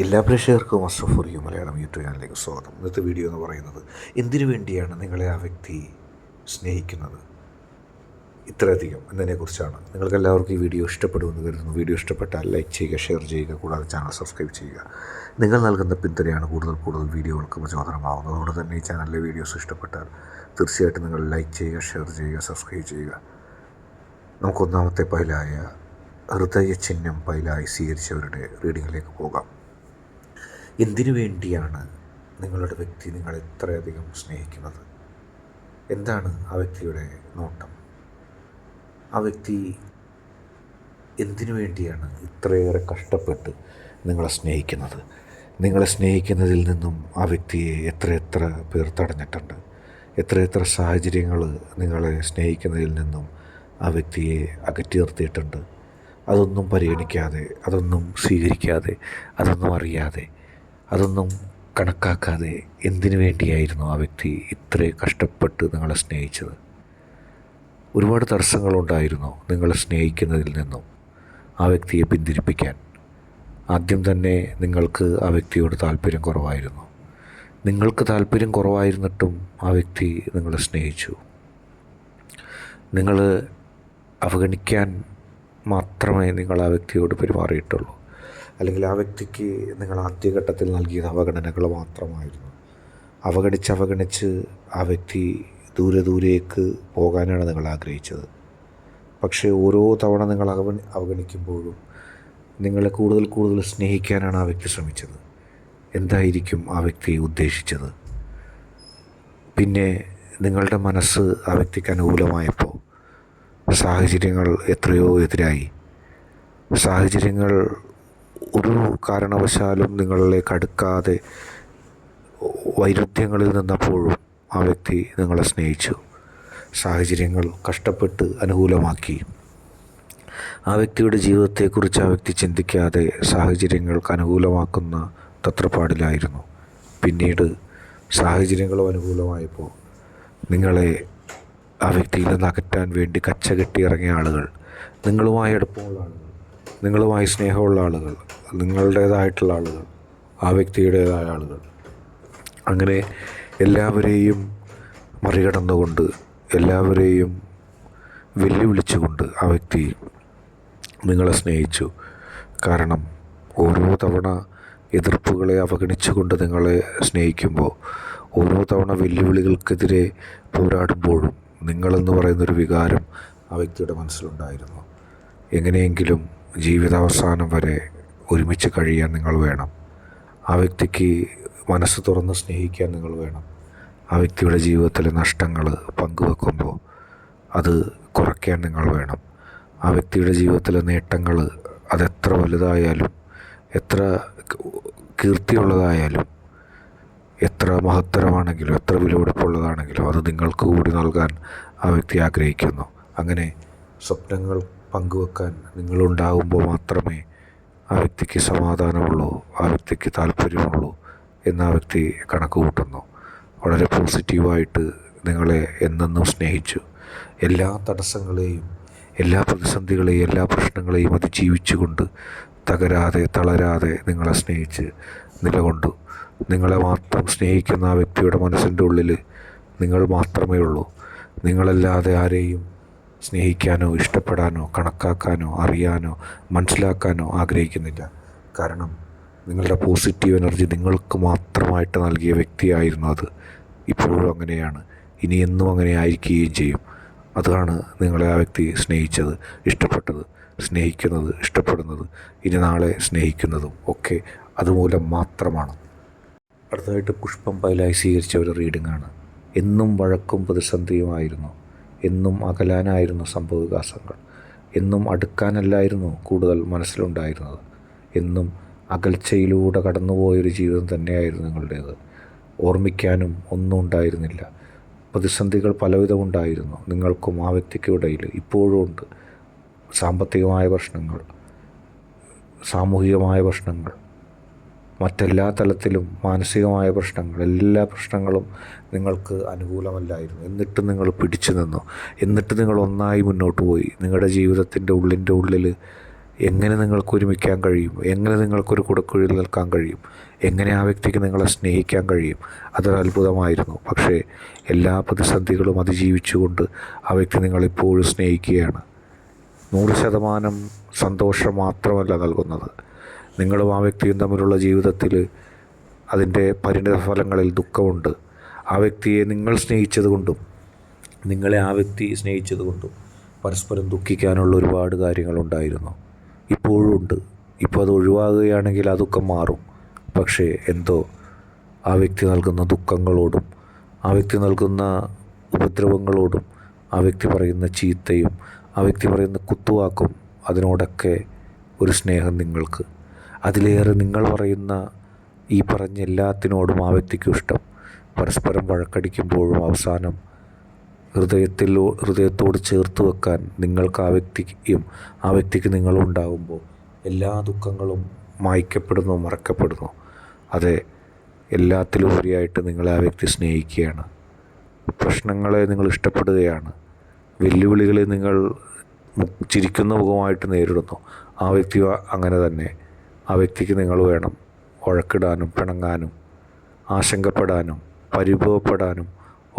എല്ലാ പ്രേക്ഷകർക്കും അഷ്റഫ് മലയാളം യൂട്യൂബ് ചാനലിലേക്ക് സ്വാഗതം. ഇന്നത്തെ വീഡിയോ എന്ന് പറയുന്നത്, എന്തിനു വേണ്ടിയാണ് നിങ്ങളെ ആ വ്യക്തി സ്നേഹിക്കുന്നത് ഇത്രയധികം എന്നതിനെക്കുറിച്ചാണ്. നിങ്ങൾക്ക് എല്ലാവർക്കും ഈ വീഡിയോ ഇഷ്ടപ്പെടുമെന്ന് കരുതുന്നു. വീഡിയോ ഇഷ്ടപ്പെട്ടാൽ ലൈക്ക് ചെയ്യുക, ഷെയർ ചെയ്യുക, കൂടാതെ ചാനൽ സബ്സ്ക്രൈബ് ചെയ്യുക. നിങ്ങൾ നൽകുന്ന പിന്തുണയാണ് കൂടുതൽ വീഡിയോകൾക്ക് പ്രചോദനമാകുന്നത്. അതുകൊണ്ട് തന്നെ ഈ ചാനലിലെ വീഡിയോസ് ഇഷ്ടപ്പെട്ടാൽ തീർച്ചയായിട്ടും നിങ്ങൾ ലൈക്ക് ചെയ്യുക, ഷെയർ ചെയ്യുക, സബ്സ്ക്രൈബ് ചെയ്യുക. നമുക്കൊന്നാമത്തെ പൈലായ ഹൃദയ ചിഹ്നം പൈലായി സ്വീകരിച്ചവരുടെ റീഡിങ്ങിലേക്ക് പോകാം. എന്തിനു വേണ്ടിയാണ് നിങ്ങളുടെ വ്യക്തി നിങ്ങളെ ഇത്രയധികം സ്നേഹിക്കുന്നത്? എന്താണ് ആ വ്യക്തിയുടെ നോട്ടം? ആ വ്യക്തി എന്തിനു വേണ്ടിയാണ് ഇത്രയേറെ കഷ്ടപ്പെട്ട് നിങ്ങളെ സ്നേഹിക്കുന്നത്? നിങ്ങളെ സ്നേഹിക്കുന്നതിൽ നിന്നും ആ വ്യക്തിയെ എത്ര പേർ തടഞ്ഞിട്ടുണ്ട്? എത്ര സാഹചര്യങ്ങൾ നിങ്ങളെ സ്നേഹിക്കുന്നതിൽ നിന്നും ആ വ്യക്തിയെ അകറ്റി നിർത്തിയിട്ടുണ്ട്? അതൊന്നും പരിഗണിക്കാതെ, അതൊന്നും സ്വീകരിക്കാതെ, അതൊന്നും അറിയാതെ, അതൊന്നും കണക്കാക്കാതെ എന്തിനു വേണ്ടിയായിരുന്നു ആ വ്യക്തി ഇത്രയും കഷ്ടപ്പെട്ട് നിങ്ങളെ സ്നേഹിച്ചത്? ഒരുപാട് തടസ്സങ്ങളുണ്ടായിരുന്നു നിങ്ങളെ സ്നേഹിക്കുന്നതിൽ നിന്നും ആ വ്യക്തിയെ പിന്തിരിപ്പിക്കാൻ. ആദ്യം തന്നെ നിങ്ങൾക്ക് ആ വ്യക്തിയോട് താല്പര്യം കുറവായിരുന്നു. നിങ്ങൾക്ക് താല്പര്യം കുറവായിരുന്നിട്ടും ആ വ്യക്തി നിങ്ങളെ സ്നേഹിച്ചു. നിങ്ങൾ അവഗണിക്കാൻ മാത്രമേ നിങ്ങൾ ആ വ്യക്തിയോട് പെരുമാറിയിട്ടുള്ളൂ. അല്ലെങ്കിൽ ആ വ്യക്തിക്ക് നിങ്ങൾ ആദ്യഘട്ടത്തിൽ നൽകിയത് അവഗണനകൾ മാത്രമായിരുന്നു. അവഗണിച്ച് ആ വ്യക്തി ദൂരേക്ക് പോകാനാണ് നിങ്ങൾ ആഗ്രഹിച്ചത്. പക്ഷേ ഓരോ തവണ നിങ്ങൾ അവഗണിക്കുമ്പോഴും നിങ്ങളെ കൂടുതൽ സ്നേഹിക്കാനാണ് ആ വ്യക്തി ശ്രമിച്ചത്. എന്തായിരിക്കും ആ വ്യക്തി ഉദ്ദേശിച്ചത്? പിന്നെ നിങ്ങളുടെ മനസ്സ് ആ വ്യക്തിക്ക് അനുകൂലമായപ്പോൾ സാഹചര്യങ്ങൾ എത്രയോ എതിരായി. സാഹചര്യങ്ങൾ ഒരു കാരണവശാലും നിങ്ങളിലേക്ക് അടുക്കാതെ വൈരുദ്ധ്യങ്ങളിൽ നിന്നപ്പോഴും ആ വ്യക്തി നിങ്ങളെ സ്നേഹിച്ചു. സാഹചര്യങ്ങൾ കഷ്ടപ്പെട്ട് അനുകൂലമാക്കി. ആ വ്യക്തിയുടെ ജീവിതത്തെക്കുറിച്ച് ആ വ്യക്തി ചിന്തിക്കാതെ സാഹചര്യങ്ങൾക്ക് അനുകൂലമാക്കുന്ന തത്രപ്പാടിലായിരുന്നു. പിന്നീട് സാഹചര്യങ്ങളും അനുകൂലമായപ്പോൾ നിങ്ങളെ ആ വ്യക്തിയിൽ നിന്ന് അകറ്റാൻ വേണ്ടി കച്ചകെട്ടി ഇറങ്ങിയ ആളുകൾ, നിങ്ങളുമായി അടുപ്പമുള്ള ആളുകൾ, നിങ്ങളുമായി സ്നേഹമുള്ള ആളുകൾ, നിങ്ങളുടേതായിട്ടുള്ള ആളുകൾ, ആ വ്യക്തിയുടേതായ ആളുകൾ, അങ്ങനെ എല്ലാവരെയും മറികടന്നുകൊണ്ട്, എല്ലാവരെയും വെല്ലുവിളിച്ചുകൊണ്ട് ആ വ്യക്തി നിങ്ങളെ സ്നേഹിച്ചു. കാരണം ഓരോ തവണ എതിർപ്പുകളെ അവഗണിച്ചുകൊണ്ട് നിങ്ങളെ സ്നേഹിക്കുമ്പോൾ, ഓരോ തവണ വെല്ലുവിളികൾക്കെതിരെ പോരാടുമ്പോഴും നിങ്ങളെന്ന് പറയുന്നൊരു വികാരം ആ വ്യക്തിയുടെ മനസ്സിലുണ്ടായിരുന്നു. എങ്ങനെയെങ്കിലും ജീവിതാവസാനം വരെ ഒരുമിച്ച് കഴിയാൻ നിങ്ങൾ വേണം. ആ വ്യക്തിക്ക് മനസ്സ് തുറന്ന് സ്നേഹിക്കാൻ നിങ്ങൾ വേണം. ആ വ്യക്തിയുടെ ജീവിതത്തിലെ നഷ്ടങ്ങൾ പങ്കുവെക്കുമ്പോൾ അത് കുറയ്ക്കാൻ നിങ്ങൾ വേണം. ആ വ്യക്തിയുടെ ജീവിതത്തിലെ നേട്ടങ്ങൾ അതെത്ര വലുതായാലും, എത്ര കീർത്തിയുള്ളതായാലും, എത്ര മഹത്തരമാണെങ്കിലും, എത്ര വിലപിടിപ്പുള്ളതാണെങ്കിലും അത് നിങ്ങൾക്ക് കൂടി നൽകാൻ ആ വ്യക്തി ആഗ്രഹിക്കുന്നു. അങ്ങനെ സ്വപ്നങ്ങൾ പങ്കുവെക്കാൻ നിങ്ങളുണ്ടാകുമ്പോൾ മാത്രമേ ആ വ്യക്തിക്ക് സമാധാനമുള്ളൂ, ആ വ്യക്തിക്ക് താല്പര്യമുള്ളൂ എന്ന് ആ വ്യക്തി കണക്ക് കൂട്ടുന്നു. വളരെ പോസിറ്റീവായിട്ട് നിങ്ങളെ എന്നെന്നും സ്നേഹിച്ചു. എല്ലാ തടസ്സങ്ങളെയും, എല്ലാ പ്രതിസന്ധികളെയും, എല്ലാ പ്രശ്നങ്ങളെയും അതിജീവിച്ചുകൊണ്ട് തളരാതെ നിങ്ങളെ സ്നേഹിച്ച് നിലകൊണ്ടു. നിങ്ങളെ മാത്രം സ്നേഹിക്കുന്ന ആ വ്യക്തിയുടെ മനസ്സിൻ്റെ ഉള്ളിൽ നിങ്ങൾ മാത്രമേ ഉള്ളൂ. നിങ്ങളല്ലാതെ ആരെയും സ്നേഹിക്കാനോ ഇഷ്ടപ്പെടാനോ കണക്കാക്കാനോ അറിയാനോ മനസ്സിലാക്കാനോ ആഗ്രഹിക്കുന്നില്ല. കാരണം നിങ്ങളുടെ പോസിറ്റീവ് എനർജി നിങ്ങൾക്ക് മാത്രമായിട്ട് നൽകിയ വ്യക്തിയായിരുന്നു അത്. ഇപ്പോഴും അങ്ങനെയാണ്, ഇനി എന്നും അങ്ങനെ ആയിരിക്കുകയും ചെയ്യും. അതാണ് നിങ്ങളെ ആ വ്യക്തി സ്നേഹിച്ചത്, ഇഷ്ടപ്പെട്ടത്, സ്നേഹിക്കുന്നത്, ഇഷ്ടപ്പെടുന്നത്, ഇനി നാളെ സ്നേഹിക്കുന്നതും ഒക്കെ അതുമൂലം മാത്രമാണ്. അടുത്തതായിട്ട് പുഷ്പം പൈലായി സ്വീകരിച്ച ഒരു റീഡിങ്ങാണ്. എന്നും വഴക്കും പ്രതിസന്ധിയുമായിരുന്നു. എന്നും അകലാനായിരുന്നു സംഭവവികാസങ്ങൾ. എന്നും അടുക്കാനല്ലായിരുന്നു കൂടുതൽ മനസ്സിലുണ്ടായിരുന്നത്. എന്നും അകൽച്ചയിലൂടെ കടന്നുപോയൊരു ജീവിതം തന്നെയായിരുന്നു നിങ്ങളുടേത്. ഓർമ്മിക്കാനും ഒന്നും ഉണ്ടായിരുന്നില്ല. പ്രതിസന്ധികൾ പലവിധമുണ്ടായിരുന്നു നിങ്ങൾക്കും ആ വ്യക്തിക്കും ഇടയിൽ. ഇപ്പോഴും ഉണ്ട്. സാമ്പത്തികമായ പ്രശ്നങ്ങൾ, സാമൂഹികമായ പ്രശ്നങ്ങൾ, മറ്റെല്ലാ തലത്തിലും മാനസികമായ പ്രശ്നങ്ങൾ, എല്ലാ പ്രശ്നങ്ങളും നിങ്ങൾക്ക് അനുകൂലമല്ലായിരുന്നു. എന്നിട്ട് നിങ്ങൾ പിടിച്ചു നിന്നു. എന്നിട്ട് നിങ്ങൾ ഒന്നായി മുന്നോട്ട് പോയി. നിങ്ങളുടെ ജീവിതത്തിൻ്റെ ഉള്ളിൽ എങ്ങനെ നിങ്ങൾക്ക് ഒരുമിക്കാൻ കഴിയും, എങ്ങനെ നിങ്ങൾക്കൊരു കുടക്കുഴിയിൽ നിൽക്കാൻ കഴിയും, എങ്ങനെ ആ വ്യക്തിക്ക് നിങ്ങളെ സ്നേഹിക്കാൻ കഴിയും, അതൊരു അത്ഭുതമായിരുന്നു. പക്ഷേ എല്ലാ പ്രതിസന്ധികളും അതിജീവിച്ചുകൊണ്ട് ആ വ്യക്തി നിങ്ങളിപ്പോഴും സ്നേഹിക്കുകയാണ്. 100% സന്തോഷം മാത്രമല്ല നൽകുന്നത്. നിങ്ങളും ആ വ്യക്തിയും തമ്മിലുള്ള ജീവിതത്തിൽ അതിൻ്റെ പരിണതഫലങ്ങളിൽ ദുഃഖമുണ്ട്. ആ വ്യക്തിയെ നിങ്ങൾ സ്നേഹിച്ചതുകൊണ്ടും നിങ്ങളെ ആ വ്യക്തി സ്നേഹിച്ചതുകൊണ്ടും പരസ്പരം ദുഃഖിക്കാനുള്ള ഒരുപാട് കാര്യങ്ങളുണ്ടായിരുന്നു. ഇപ്പോഴും ഉണ്ട്. ഇപ്പോൾ അത് ഒഴിവാകുകയാണെങ്കിൽ ആ ദുഃഖം മാറും. പക്ഷേ എന്തോ ആ വ്യക്തി നൽകുന്ന ദുഃഖങ്ങളോടും ആ വ്യക്തി നൽകുന്ന ഉപദ്രവങ്ങളോടും ആ വ്യക്തി പറയുന്ന ചീത്തയും ആ വ്യക്തി പറയുന്ന കുത്തുവാക്കും അതിനോടൊക്കെ ഒരു സ്നേഹം നിങ്ങൾക്ക്. അതിലേറെ നിങ്ങൾ പറയുന്ന ഈ പറഞ്ഞ എല്ലാത്തിനോടും ആ വ്യക്തിക്കും ഇഷ്ടം. പരസ്പരം വഴക്കടിക്കുമ്പോഴും അവസാനം ഹൃദയത്തോട് ചേർത്ത് വെക്കാൻ നിങ്ങൾക്ക് ആ വ്യക്തിക്കും ആ വ്യക്തിക്ക് നിങ്ങളും ഉണ്ടാകുമ്പോൾ എല്ലാ ദുഃഖങ്ങളും മായ്ക്കപ്പെടുന്നു, മറക്കപ്പെടുന്നു. അതെ, എല്ലാത്തിലും ഉപരിയായിട്ട് നിങ്ങളെ ആ വ്യക്തി സ്നേഹിക്കുകയാണ്. പ്രശ്നങ്ങളെ നിങ്ങൾ ഇഷ്ടപ്പെടുകയാണ്. വെല്ലുവിളികളെ നിങ്ങൾ ചിരിക്കുന്ന മുഖമായിട്ട് നേരിടുന്നു. ആ വ്യക്തി അങ്ങനെ തന്നെ. ആ വ്യക്തിക്ക് നിങ്ങൾ വേണം വഴക്കിടാനും പിണങ്ങാനും ആശങ്കപ്പെടാനും പരിഭവപ്പെടാനും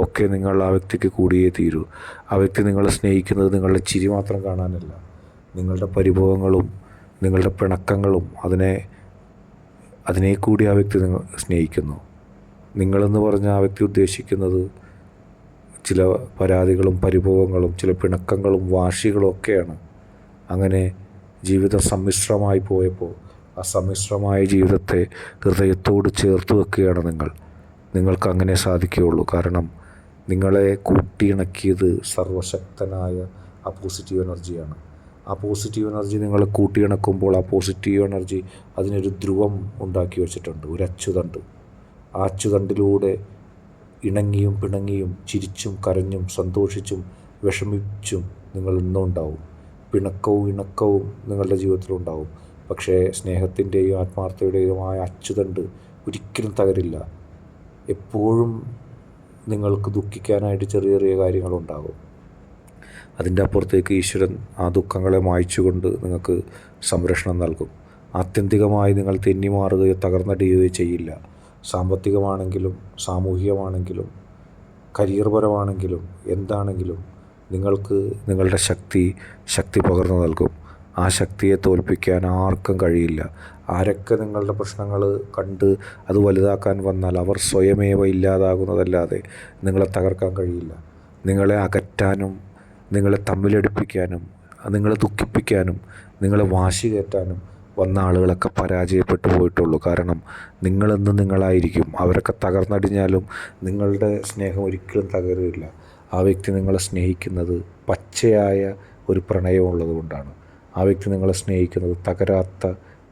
ഒക്കെ നിങ്ങൾ ആ വ്യക്തിക്ക് കൂടിയേ തീരൂ. ആ വ്യക്തി നിങ്ങളെ സ്നേഹിക്കുന്നത് നിങ്ങളുടെ ചിരി മാത്രം കാണാനല്ല, നിങ്ങളുടെ പരിഭവങ്ങളും നിങ്ങളുടെ പിണക്കങ്ങളും അതിനെ കൂടി ആ വ്യക്തി നിങ്ങൾ സ്നേഹിക്കുന്നു. നിങ്ങളെന്ന് പറഞ്ഞ ആ വ്യക്തി ഉദ്ദേശിക്കുന്നത് ചില പരാതികളും പരിഭവങ്ങളും ചില പിണക്കങ്ങളും വാശികളും ഒക്കെയാണ്. അങ്ങനെ ജീവിതം സമ്മിശ്രമായി പോയപ്പോൾ ആ സമ്മിശ്രമായ ജീവിതത്തെ ഹൃദയത്തോട് ചേർത്ത് വെക്കുകയാണ് നിങ്ങൾക്ക് അങ്ങനെ സാധിക്കുകയുള്ളൂ. കാരണം നിങ്ങളെ കൂട്ടിയിണക്കിയത് സർവശക്തനായ ആ പോസിറ്റീവ് എനർജിയാണ്. ആ പോസിറ്റീവ് എനർജി നിങ്ങളെ കൂട്ടിയിണക്കുമ്പോൾ ആ പോസിറ്റീവ് എനർജി അതിനൊരു ധ്രുവം ഉണ്ടാക്കി വച്ചിട്ടുണ്ട്, ഒരു അച്ചുതണ്ട്. ആ അച്ചുതണ്ടിലൂടെ ഇണങ്ങിയും പിണങ്ങിയും ചിരിച്ചും കരഞ്ഞും സന്തോഷിച്ചും വിഷമിച്ചും നിങ്ങൾ ഇന്നും ഉണ്ടാവും. പിണക്കവും ഇണക്കവും നിങ്ങളുടെ ജീവിതത്തിലുണ്ടാവും. പക്ഷേ സ്നേഹത്തിൻ്റെയും ആത്മാർത്ഥതയുടെയുമായ അച്ചുതണ്ട് ഒരിക്കലും തകരില്ല. എപ്പോഴും നിങ്ങൾക്ക് ദുഃഖിക്കാനായിട്ട് ചെറിയ ചെറിയ കാര്യങ്ങളുണ്ടാകും. അതിൻ്റെ അപ്പുറത്തേക്ക് ഈശ്വരൻ ആ ദുഃഖങ്ങളെ മായ്ച്ചുകൊണ്ട് നിങ്ങൾക്ക് സംരക്ഷണം നൽകും. ആത്യന്തികമായി നിങ്ങൾ തെന്നി മാറുകയോ തകർന്നടിയുകയോ ചെയ്യില്ല. സാമ്പത്തികമാണെങ്കിലും സാമൂഹികമാണെങ്കിലും കരിയർപരമാണെങ്കിലും എന്താണെങ്കിലും നിങ്ങൾക്ക് നിങ്ങളുടെ ശക്തി പകർന്നു നൽകും. ആ ശക്തിയെ തോൽപ്പിക്കാൻ ആർക്കും കഴിയില്ല. ആരൊക്കെ നിങ്ങളുടെ പ്രശ്നങ്ങൾ കണ്ട് അത് വലുതാക്കാൻ വന്നാൽ അവർ സ്വയമേവ ഇല്ലാതാകുന്നതല്ലാതെ നിങ്ങളെ തകർക്കാൻ കഴിയില്ല. നിങ്ങളെ അകറ്റാനും നിങ്ങളെ തമ്മിലടിപ്പിക്കാനും നിങ്ങളെ ദുഃഖിപ്പിക്കാനും നിങ്ങളെ വാശി കയറ്റാനും വന്ന ആളുകളൊക്കെ പരാജയപ്പെട്ടു പോയിട്ടുള്ളൂ. കാരണം നിങ്ങളെന്നും നിങ്ങളായിരിക്കും. അവരൊക്കെ തകർന്നടിഞ്ഞാലും നിങ്ങളുടെ സ്നേഹം ഒരിക്കലും തകരുകയില്ല. ആ വ്യക്തി നിങ്ങളെ സ്നേഹിക്കുന്നത് പച്ചയായ ഒരു പ്രണയമുള്ളത് കൊണ്ടാണ്. ആ വ്യക്തി നിങ്ങളെ സ്നേഹിക്കുന്നത് തകരാത്ത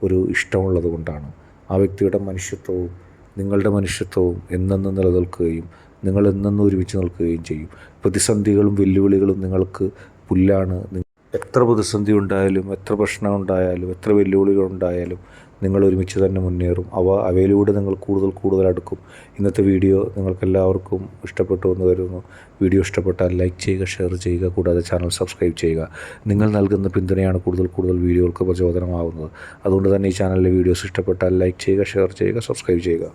ഒരു ഇഷ്ടമുള്ളത് കൊണ്ടാണ്. ആ വ്യക്തിയുടെ മനുഷ്യത്വവും നിങ്ങളുടെ മനുഷ്യത്വവും എന്നെന്നും നിലനിൽക്കുകയും നിങ്ങൾ എന്നെന്നും ഒരുമിച്ച് നിൽക്കുകയും ചെയ്യും. പ്രതിസന്ധികളും വെല്ലുവിളികളും നിങ്ങൾക്ക് പുല്ലാണ്. എത്ര പ്രതിസന്ധി ഉണ്ടായാലും എത്ര പ്രശ്നം ഉണ്ടായാലും എത്ര വെല്ലുവിളികൾ ഉണ്ടായാലും നിങ്ങൾ ഒരുമിച്ച് തന്നെ മുന്നേറും. അവയിലൂടെ നിങ്ങൾ കൂടുതൽ അടുക്കും. ഇന്നത്തെ വീഡിയോ നിങ്ങൾക്കെല്ലാവർക്കും ഇഷ്ടപ്പെട്ടു എന്ന് കരുതുന്നു. വീഡിയോ ഇഷ്ടപ്പെട്ടാൽ ലൈക്ക് ചെയ്യുക, ഷെയർ ചെയ്യുക, കൂടാതെ ചാനൽ സബ്സ്ക്രൈബ് ചെയ്യുക. നിങ്ങൾ നൽകുന്ന പിന്തുണയാണ് കൂടുതൽ വീഡിയോകൾക്ക് പ്രചോദനമാകുന്നത്. അതുകൊണ്ട് തന്നെ ഈ ചാനലിലെ വീഡിയോസ് ഇഷ്ടപ്പെട്ടാൽ ലൈക്ക് ചെയ്യുക, ഷെയർ ചെയ്യുക, സബ്സ്ക്രൈബ് ചെയ്യുക.